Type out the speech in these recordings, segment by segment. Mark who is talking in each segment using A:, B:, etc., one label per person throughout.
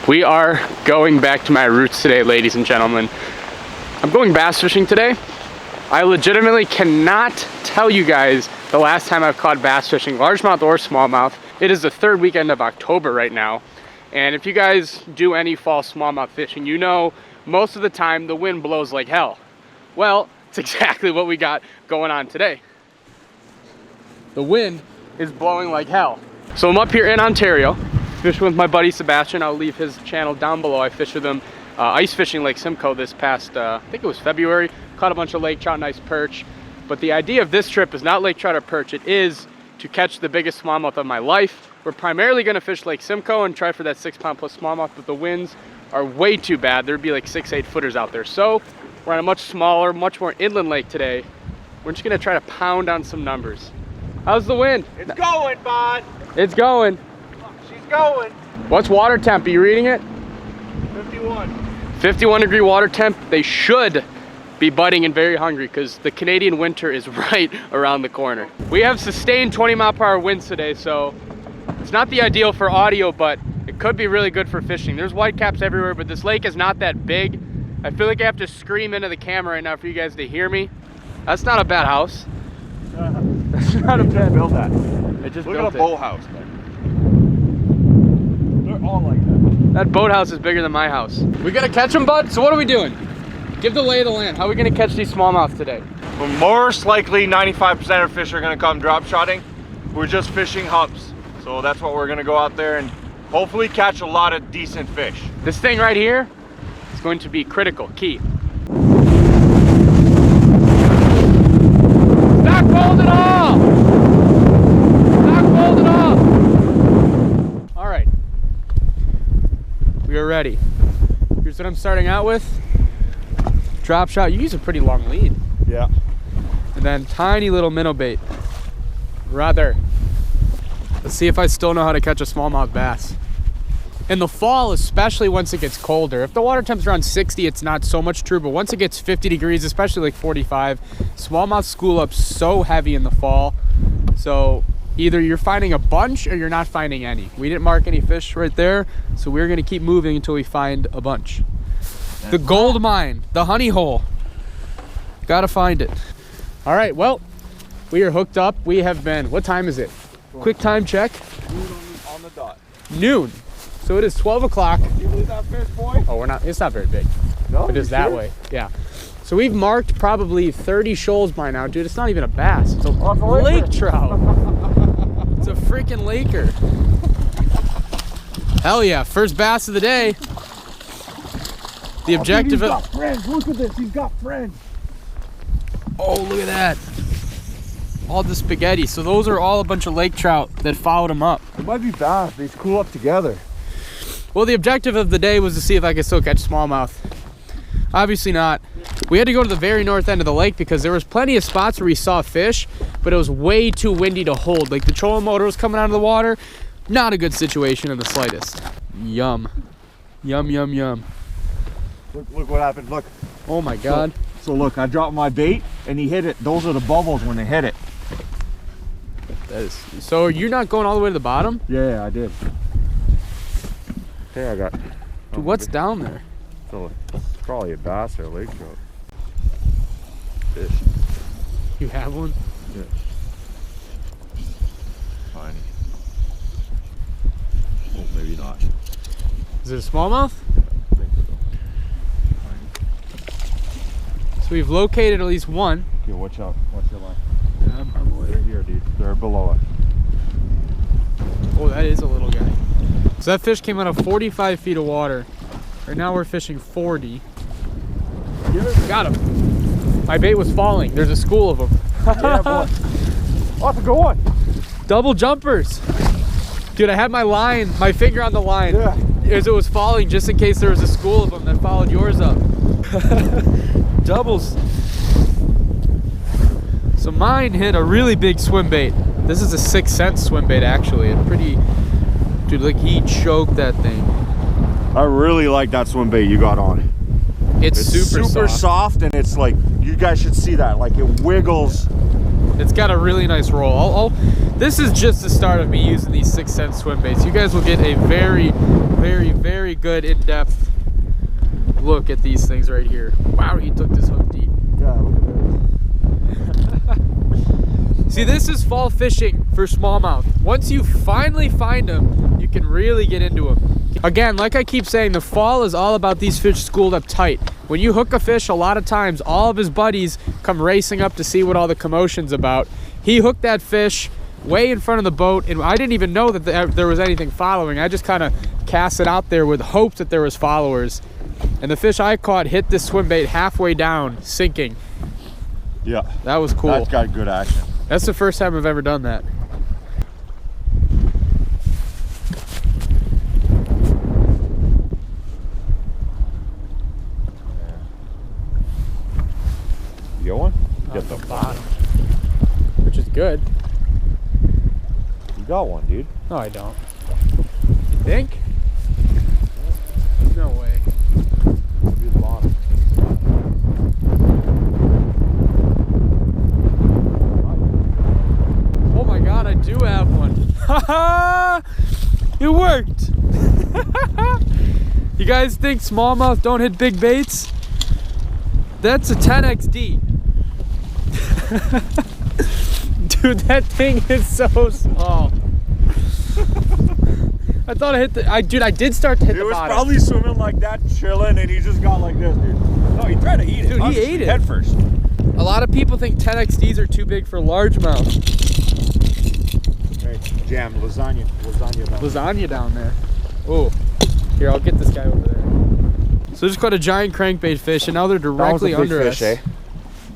A: We are going back to my roots today, ladies and gentlemen. I'm going bass fishing today. I legitimately cannot tell you guys the last time I've caught bass fishing, largemouth or smallmouth. It is the third weekend of October right now. And if you guys do any fall smallmouth fishing, you know most of the time the wind blows like hell. Well, it's exactly what we got going on today. The wind is blowing like hell. So I'm up here in Ontario, fishing with my buddy Sebastian. I'll leave his channel down below. I fished with him ice fishing Lake Simcoe this past, I think it was February. Caught a bunch of lake trout, nice perch. But the idea of this trip is not lake trout or perch. It is to catch the biggest smallmouth of my life. We're primarily gonna fish Lake Simcoe and try for that 6-pound plus smallmouth, but the winds are way too bad. There'd be like 6-8 footers out there. So we're on a much smaller, much more inland lake today. We're just gonna try to pound on some numbers. How's the wind?
B: It's going, bud.
A: It's going.
B: She's going.
A: What's water temp? Are you reading it?
B: 51.
A: 51 degree water temp. They should be biting and very hungry because the Canadian winter is right around the corner. We have sustained 20-mile-per-hour winds today, so it's not the ideal for audio, but it could be really good for fishing. There's whitecaps everywhere, but this lake is not that big. I feel like I have to scream into the camera right now for you guys to hear me. That's not a bad house. That's not a bad
B: build that.
A: I just
B: Look
A: built
B: at a boathouse, man. They're all like that.
A: That boathouse is bigger than my house. We gonna catch them, bud? So what are we doing? Give the lay of the land. How are we gonna catch these smallmouth today?
B: Well, most likely 95% of fish are gonna come drop shotting. We're just fishing humps. So that's what we're gonna go out there and hopefully catch a lot of decent fish.
A: This thing right here is going to be critical, key. Not cold at all! Not cold at all! All right, we are ready. Here's what I'm starting out with. Drop shot, you use a pretty long lead.
B: Yeah.
A: And then tiny little minnow bait. Rather. Let's see if I still know how to catch a smallmouth bass. In the fall, especially once it gets colder. If the water temp's around 60, it's not so much true, but once it gets 50 degrees, especially like 45, smallmouth school up so heavy in the fall. So either you're finding a bunch or you're not finding any. We didn't mark any fish right there, so we're gonna keep moving until we find a bunch. The gold mine, the honey hole. Gotta find it. All right, well, we are hooked up. We have been, what time is it? Quick time check.
B: Noon on the dot.
A: Noon. So it is 12 o'clock.
B: You believe that fish, boy?
A: Oh, it's not very big.
B: No,
A: It is that
B: sure?
A: way, yeah. So we've marked probably 30 shoals by now. Dude, it's not even a bass. It's a lake trout. It's a freaking laker. Hell yeah, first bass of the day. The objective
B: He's got friends. Look at this. He's got friends.
A: Oh, look at that. All the spaghetti. So those are all a bunch of lake trout that followed him up.
B: It might be bass. They school up together.
A: Well, the objective of the day was to see if I could still catch smallmouth. Obviously not. We had to go to the very north end of the lake because there was plenty of spots where we saw fish, but it was way too windy to hold. Like the trolling motor was coming out of the water. Not a good situation in the slightest. Yum. Yum, yum, yum.
B: Look what happened. Look.
A: Oh my God.
B: So look, I dropped my bait and he hit it. Those are the bubbles when they hit it.
A: That is, so you're not going all the way to the bottom?
B: Yeah, I did. Okay, I got.
A: Dude, what's down there?
B: So it's probably a bass or a lake trout. Fish.
A: You have one?
B: Yeah. Tiny. Oh, maybe not.
A: Is it a smallmouth?
B: I think so.
A: So we've located at least one.
B: Okay, watch out. Watch your line.
A: I'm away.
B: They're here, dude. They're below it.
A: Oh, that is a little guy. So that fish came out of 45 feet of water. Right now we're fishing 40. Got him. My bait was falling. There's a school of them.
B: Yeah, boy. Oh, that's a good one.
A: Double jumpers. Dude, I had my finger on the line as it was falling just in case there was a school of them that followed yours up. Doubles. So mine hit a really big swim bait. This is a 6-cent swim bait actually. It's pretty, dude, look, he choked that thing.
B: I really like that swim bait you got on.
A: It's super
B: soft and it's like, you guys should see that. Like it wiggles.
C: It's got a really nice roll. This is just the start of me using these 6 cent swim baits. You guys will get a very, very, very good in-depth look at these things right here. Wow, he took this hook deep.
B: Yeah, look at this.
C: See, this is fall fishing for smallmouth. Once you finally find them, you can really get into them. Again, like I keep saying, the fall is all about these fish schooled up tight. When you hook a fish, a lot of times all of his buddies come racing up to see what all the commotion's about. He hooked that fish way in front of the boat, and I didn't even know that there was anything following. I just kind of cast it out there with hopes that there was followers. And the fish I caught hit this swim bait halfway down, sinking.
B: Yeah.
C: That was cool.
B: That's got good action.
C: That's the first time I've ever done that.
B: You got one?
C: Get the bottom. Which is good.
B: You got one, dude.
C: No, I don't. You think? No way.
B: Maybe the bottom.
C: Oh my god, I do have one. Haha! It worked! You guys think smallmouth don't hit big baits? That's a 10XD. Dude, that thing is so small. I thought I hit the... Dude, I did start to hit the bottom.
B: He was probably swimming like that, chilling, and he just got like this, dude. No, he tried to eat it.
C: Dude, he ate it.
B: Head first.
C: A lot of people think 10XDs are too big for largemouth.
B: Hey, jam, lasagna down.
C: Lasagna down there. Oh, here, I'll get this guy over there. So just caught a giant crankbait fish, and now they're directly under us.
B: Fish, eh?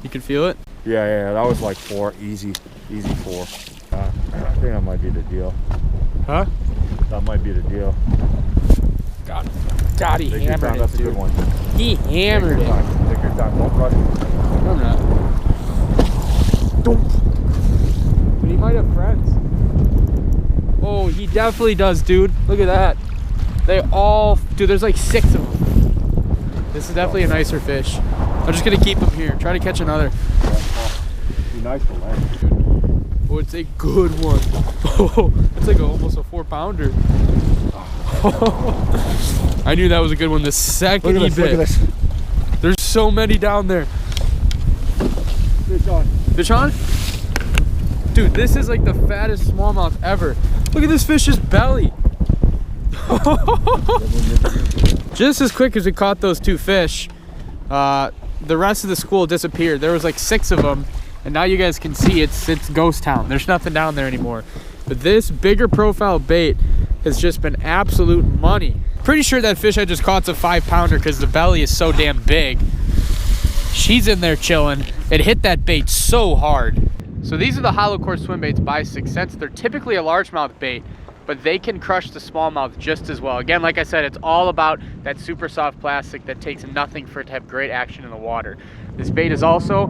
C: You can feel it?
B: Yeah, that was like 4, easy 4. I think that might be the deal.
C: Huh?
B: That might be the deal.
C: God, he
B: Take your time,
C: hammered it,
B: that's a
C: dude.
B: good one.
C: He hammered it.
B: Take your time, don't rush it.
C: I'm not. But he might have friends. Oh, he definitely does, dude. Look at that. They all, dude, there's like 6 of them. This is definitely a nicer fish. I'm just gonna keep him here. Try to catch another.
B: Be nice to land.
C: Oh, it's a good one. Oh, it's like almost a 4-pounder. I knew that was a good one the second he bit.
B: Look at this.
C: There's so many down there.
B: Fish on.
C: Fish on? Dude, this is like the fattest smallmouth ever. Look at this fish's belly. Just as quick as we caught those 2 fish, the rest of the school disappeared. There was like 6 of them, and now you guys can see it's ghost town. There's nothing down there anymore. But this bigger profile bait has just been absolute money. Pretty sure that fish I just caught's a 5-pounder because the belly is so damn big. She's in there chilling. It hit that bait so hard. So these are the hollow core swim baits by 6 cents. They're typically a largemouth bait, but they can crush the smallmouth just as well. Again, like I said, it's all about that super soft plastic that takes nothing for it to have great action in the water. This bait is also,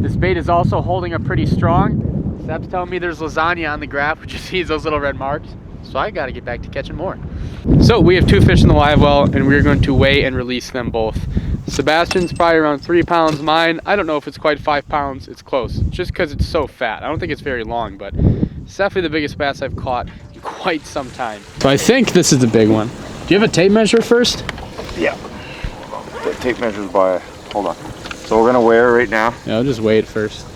C: This bait is also holding up pretty strong. Seb's telling me there's lasagna on the graph, which you see those little red marks. So I gotta get back to catching more. So we have 2 fish in the live well, and we're going to weigh and release them both. Sebastian's probably around 3 pounds. Mine, I don't know if it's quite 5 pounds. It's close, just because it's so fat. I don't think it's very long, but it's definitely the biggest bass I've caught in quite some time. So I think this is the big one. Do you have a tape measure first?
B: Yeah. The tape measures by, hold on. So we're gonna weigh her right now.
C: Yeah, I'll just weigh it first.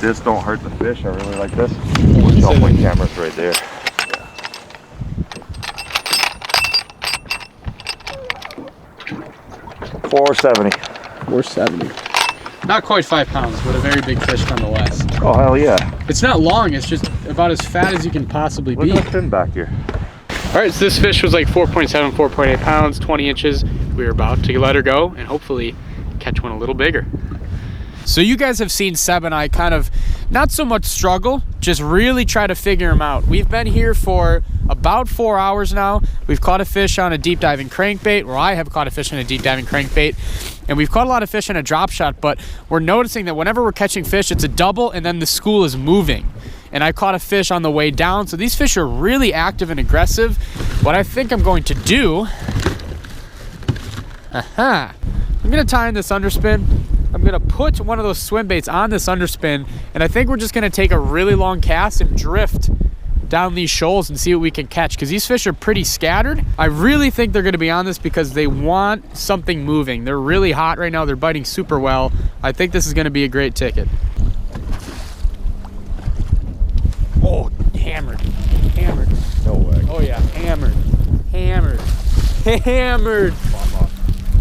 B: This don't hurt the fish. I really like this. Oh, my camera's right there. 470.
C: 470. Not quite 5 pounds, but a very big fish nonetheless.
B: Oh, hell yeah.
C: It's not long, it's just about as fat as you can possibly be.
B: Look at the fin back here.
A: All right, so this fish was like 4.7, 4.8 pounds, 20 inches. We were about to let her go and hopefully catch one a little bigger.
C: So you guys have seen Seb and I kind of not so much struggle, just really try to figure him out. We've been here for about 4 hours now. We've caught a fish on a deep diving crankbait, or I have caught a fish on a deep diving crankbait, and we've caught a lot of fish on a drop shot, but we're noticing that whenever we're catching fish, it's a double and then the school is moving. And I caught a fish on the way down, so these fish are really active and aggressive. What I think I'm going to do, I'm gonna tie in this underspin. I'm gonna put one of those swim baits on this underspin, and I think we're just gonna take a really long cast and drift down these shoals and see what we can catch, because these fish are pretty scattered. I really think they're gonna be on this because they want something moving. They're really hot right now. They're biting super well. I think this is gonna be a great ticket. Oh, hammered, hammered.
B: No way.
C: Oh yeah, hammered, hammered, hammered.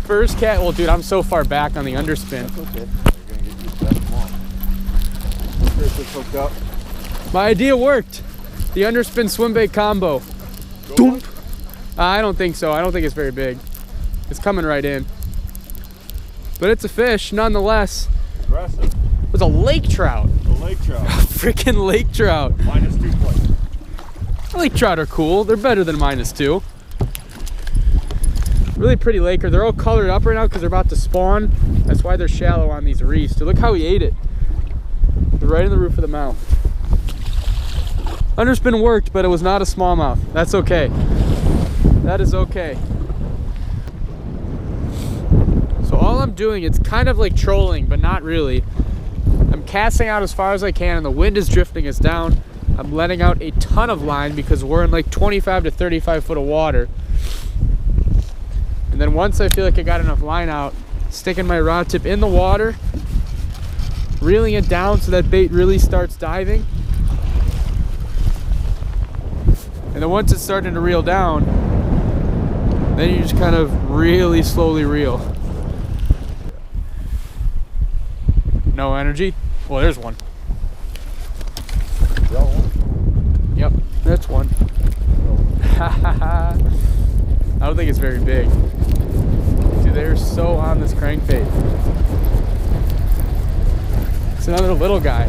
C: First cat. Well, dude, I'm so far back on the underspin.
B: That's okay. You're gonna get used to that tomorrow. First it's hooked up.
C: My idea worked. The underspin swim bait combo. Doom. I don't think so. I don't think it's very big. It's coming right in. But it's a fish nonetheless.
B: Aggressive.
C: It was a lake trout.
B: A lake trout.
C: Freaking lake trout.
B: -2 plate.
C: Lake trout are cool. They're better than -2. Really pretty laker. They're all colored up right now because they're about to spawn. That's why they're shallow on these reefs. So look how he ate it. Right in the roof of the mouth. Underspin worked, but it was not a smallmouth. That's okay. That is okay. So all I'm doing, it's kind of like trolling, but not really. I'm casting out as far as I can, and the wind is drifting us down. I'm letting out a ton of line because we're in like 25 to 35 foot of water. And then once I feel like I got enough line out, sticking my rod tip in the water, reeling it down so that bait really starts diving. And then once it's starting to reel down, then you just kind of really slowly reel. No energy? Well, there's one.
B: Is that one?
C: Yep, that's one. I don't think it's very big. Dude, they're so on this crankbait. It's another little guy.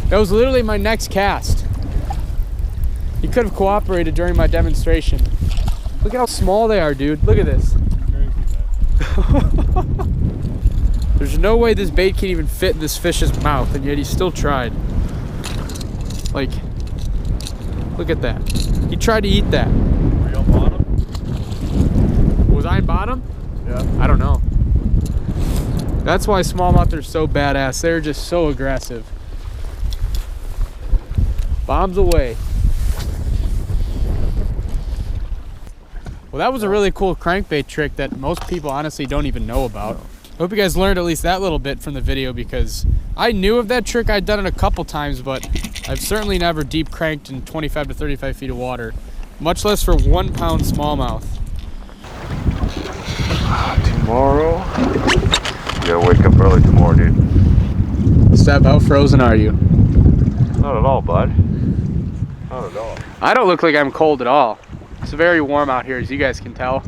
C: That was literally my next cast. He could have cooperated during my demonstration. Look at how small they are, dude. Look at this. There's no way this bait can even fit in this fish's mouth, and yet he still tried. Like, look at that. He tried to eat that.
B: Were you on bottom?
C: Was I in bottom?
B: Yeah.
C: I don't know. That's why smallmouth are so badass. They're just so aggressive. Bombs away. Well, that was a really cool crankbait trick that most people honestly don't even know about. I hope you guys learned at least that little bit from the video, because I knew of that trick. I'd done it a couple times, but I've certainly never deep cranked in 25 to 35 feet of water, much less for 1 pound smallmouth.
B: Tomorrow? You gotta wake up early tomorrow, dude.
C: Seb, how frozen are you?
B: Not at all, bud. Not at all.
A: I don't look like I'm cold at all. It's very warm out here, as you guys can tell.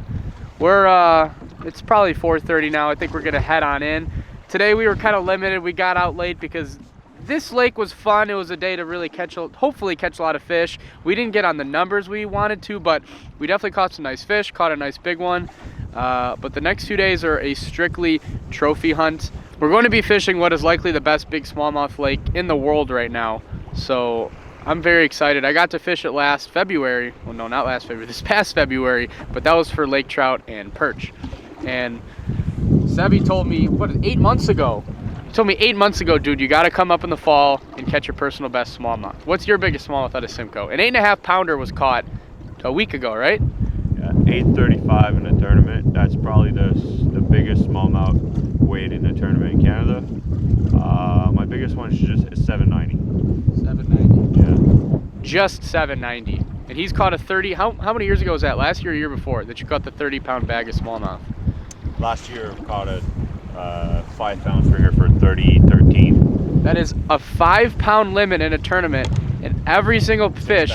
A: We're it's probably 4:30 now. I think we're gonna head on in. Today we were kind of limited. We got out late because this lake was fun. It was a day to really hopefully catch a lot of fish. We didn't get on the numbers we wanted to, but we definitely caught some nice fish, caught a nice big one. But the next 2 days are a strictly trophy hunt. We're going to be fishing what is likely the best big smallmouth lake in the world right now. So I'm very excited. I got to fish it last February. Well, no, not last February, this past February, but that was for lake trout and perch. And Sebby told me, what, 8 months ago? He told me 8 months ago, dude, you got to come up in the fall and catch your personal best smallmouth. What's your biggest smallmouth out of Simcoe? An 8.5 pounder was caught a week ago, right?
B: Yeah, 835 in the tournament. That's probably the biggest smallmouth weight in the tournament in Canada. My biggest one is just 790.
C: 790.
B: Yeah.
C: Just 790. And he's caught a 30. How many years ago was that? Last year or year before that you caught the 30-pound bag of smallmouth?
B: Last year caught a 5-pound stringer for 30-13.
C: That is a 5-pound limit in a tournament, and every single fish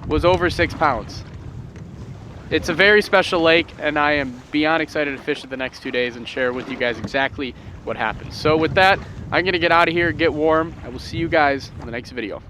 C: was over 6 pounds. It's a very special lake, and I am beyond excited to fish it the next 2 days and share with you guys exactly what happens. So with that, I'm gonna get out of here, get warm. I will see you guys in the next video.